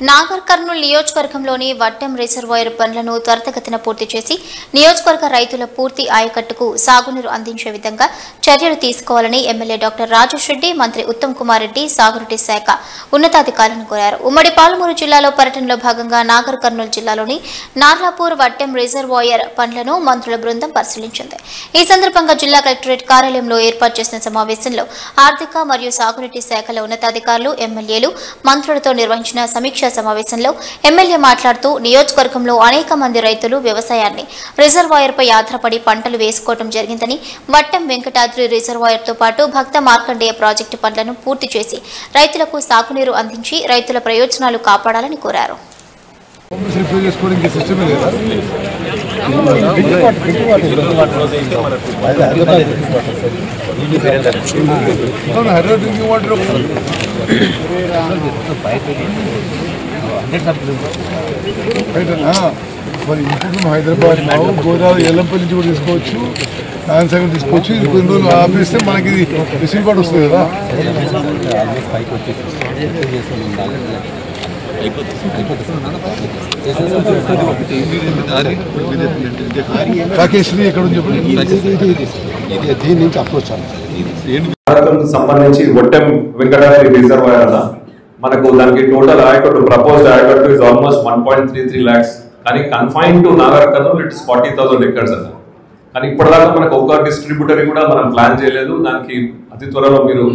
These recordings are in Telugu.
నాగర్ కర్నూలు నియోజకవర్గంలోని వట్టెం రిజర్వాయర్ పనులను త్వరితగతిన పూర్తి చేసి నియోజకవర్గ రైతుల పూర్తి ఆయకట్టుకు సాగునీరు అందించే విధంగా చర్యలు తీసుకోవాలని ఎమ్మెల్యే డాక్టర్ రాజేష్ రెడ్డి, మంత్రి ఉత్తమ్ కుమార్ రెడ్డి సాగునీటి శాఖ ఉన్నతాధికారులను కోరారు. ఉమ్మడి పాలమూరు జిల్లాలో పర్యటనలో భాగంగా నాగర్ కర్నూలు జిల్లాలోని నార్లాపూర్ వట్టెం రిజర్వాయర్ పనులను మంత్రుల బృందం పరిశీలించింది. ఈ సందర్భంగా జిల్లా కలెక్టరేట్ కార్యాలయంలో ఏర్పాటు చేసిన సమావేశంలో ఆర్థిక మరియు సాగునీటి శాఖల ఉన్నతాధికారులు, ఎమ్మెల్యేలు, మంత్రులతో నిర్వహించిన సమీక్ష సమావేశంలో ఎమ్మెల్యే మాట్లాడుతూ నియోజకవర్గంలో అనేక మంది రైతులు వ్యవసాయాన్ని రిజర్వాయర్ పై ఆధారపడి పంటలు వేసుకోవడం జరిగిందని, వట్టెం వెంకటాద్రి రిజర్వాయర్ తో పాటు భక్త మార్కండేయ ప్రాజెక్టు పనులను పూర్తి చేసి రైతులకు సాగునీరు అందించి రైతుల ప్రయోజనాలు కాపాడాలని కోరారు. మరి ఇప్పుడు హైదరాబాద్ గోదావరి ఎల్లంపల్లి నుంచి కూడా తీసుకోవచ్చు, ఆన్సర్ తీసుకోవచ్చు. ఇది కొన్ని రోజులు ఆపిస్తే మనకి రిసీవ్ కార్డు వస్తుంది కదా. రాకేశ్వరి ఎక్కడ చెప్పండి. దీని నుంచి అప్రోచ్ సంబంధించి వట్టెం వెంకటాద్రి రిజర్వాయర్ అన్న మనకు దానికి టోటల్ ఆయకట్టు ప్రపోజ్డ్ ఆయకట్టు ఇస్ ఆల్మోస్ట్ 1.33 lakhs. కానీ confine to Nagar Kurnool it's 40,000 acres అన్న. కానీ ఇప్పటిదాకా మనకు ఒక డిస్ట్రిబ్యూటరీ కూడా మనం ప్లాన్ చేయలేదు. దానికి అతి త్వరలో మీరు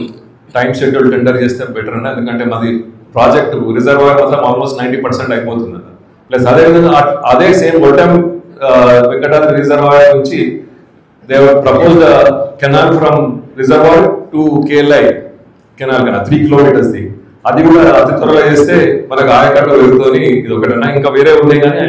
టైం షెడ్యూల్ టెండర్ చేస్తే బెటర్ అన్న. ఎందుకంటే మాది ప్రాజెక్టు రిజర్వాయర్ మాత్రం ఆల్మోస్ట్ 90% అయిపోతుంది అన్న. ప్లస్ అదేవిధంగా అదే సేమ్ వట్టెం వెంకటాద్రి రిజర్వాయర్ నుంచి they proposed canal from reservoir to KLI canal కన్నా 3 kilometers ది. అది కూడా అతి త్వరలో చేస్తే మనకు ఆయకట్టు వెళ్తుంది. ఇది ఒకటన్నా, ఇంకా వేరే ఉన్నాయి కానీ